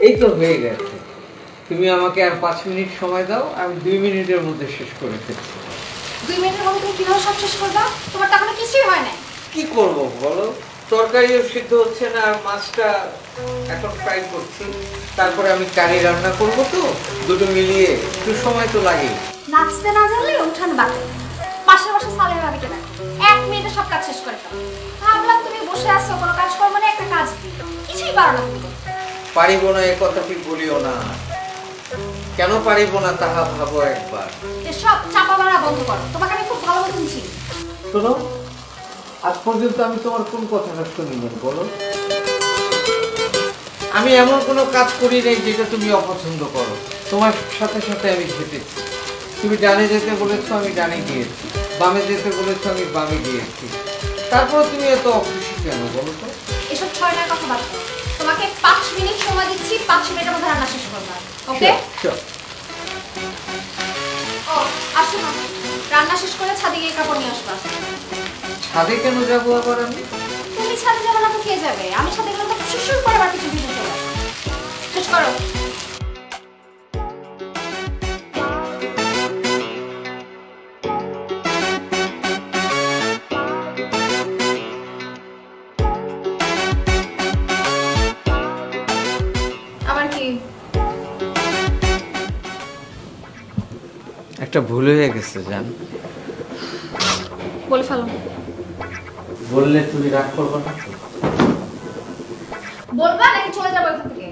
এই তো হয়ে গেছে। তুমি আমাকে আর 5 মিনিট সময় দাও, আমি 2 মিনিটের মধ্যে শেষ করে ফেলছি। 2 মিনিটের মধ্যে তুমি কিভাবে সব শেষ করবা? তোমার তো এখনো কিছুই হয় নাই। কি করব বলো, তরকারিও সিদ্ধ হচ্ছে না আর মাছটা এখন ফ্রাই করছি, তারপরে আমি কারি রান্না করব, তো দুটো মিলিয়ে একটু সময় তো লাগে। নাচতে না জানলে উঠান বাকি, পাশের পাশে সালের ভাবিকে দেখো 1 মিনিটে সব কাজ শেষ করে দাও। ভাবলাম তুমি বসে আছো কোনো কাজ করবে না, একটা কাজ কিছুই পারো না তুমি। পারিব না এ কথাটি বলিও না, কেন পারিব না তাহা ভাবো একবার। সব চাপা মারা বন্ধ করো, তোমাকে আমি খুব ভালো মতন চিনি। শোনো, আজ পর্যন্ত আমি তোমার কোন কথাটা শুনিনি বলো? আমি এমন কোনো কাজ করি নাই যেটা তুমি অপছন্দ করো। তোমার সাথে সাথে আমি খেতেছি, তুমি ডানে যেতে বলেছো আমি ডানে গিয়েছি, বামে যেতে বলেছো আমি বামে গিয়েছি, তারপর তুমি এত অখুশি কেন বলো তো? এসব ছয়টার কথা বাদ দাও, তোমাকে 5 মিনিট সময় দিচ্ছি, 5 মিনিটের মধ্যে রান্না শেষ করবা, ওকে? ও আসো না, রান্না শেষ করে ছাদে গিয়ে কাপড় নিয়ে আসবা। ছাদে কেন যাবো আবার আমি? তুমি ছাদে যাবে না তো কে যাবে? আমি ছাদে গেলে তো শিশুর পরে বাকি কিছু ভিজে চলে আসবে। শেষ করো। আবার কি? একটা ভুল হয়ে গেছে জান। বলে ফেলো। বললে তুমি রাগ করবে না তো? বলবা নাকি চলে যাবো এখান থেকে?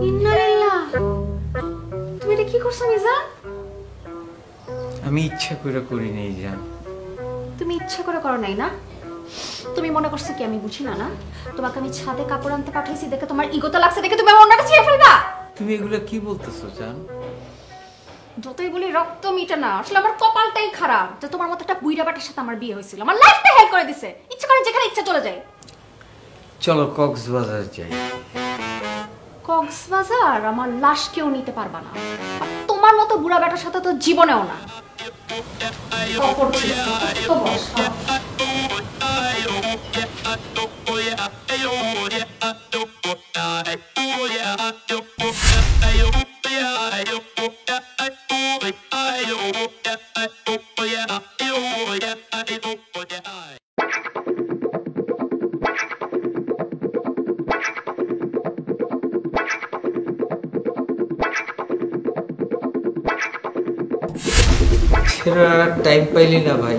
ইন্নালিল্লাহ, তুমি এটা কি করছো মিজান? আমি ইচ্ছা করে করি নাই জান। তুমি ইচ্ছা করে করো নাই না? তুমি মনে করছো কি আমি বুঝি না? না, তোমাকে আমি ছাদে কাপড় আনতে পাঠাইছি দেখে তোমার ইগোতে লাগছে দেখে তুমি আমার অন্যটা ছিঁড়ে ফেলবা? তুমি এগুলো কি বলতেছো জান? যতই বলি রক্ত মিটে না, আসলে আমার কপালটাই খারাপ যে তোমার মতো একটা বুইড়া বাটার সাথে আমার বিয়ে হয়েছিল। আমার লাইফটা হেল করে দিছে, ইচ্ছা করে যেখানে ইচ্ছা চলে যায়। চলো কক্সবাজার যাই। কক্সবাজার আমার লাশ কেউ নিতে পারবা না, আর তোমার মতো বুড়া বেটার সাথে তো জীবনেও না। টাইম পাইলি না ভাই।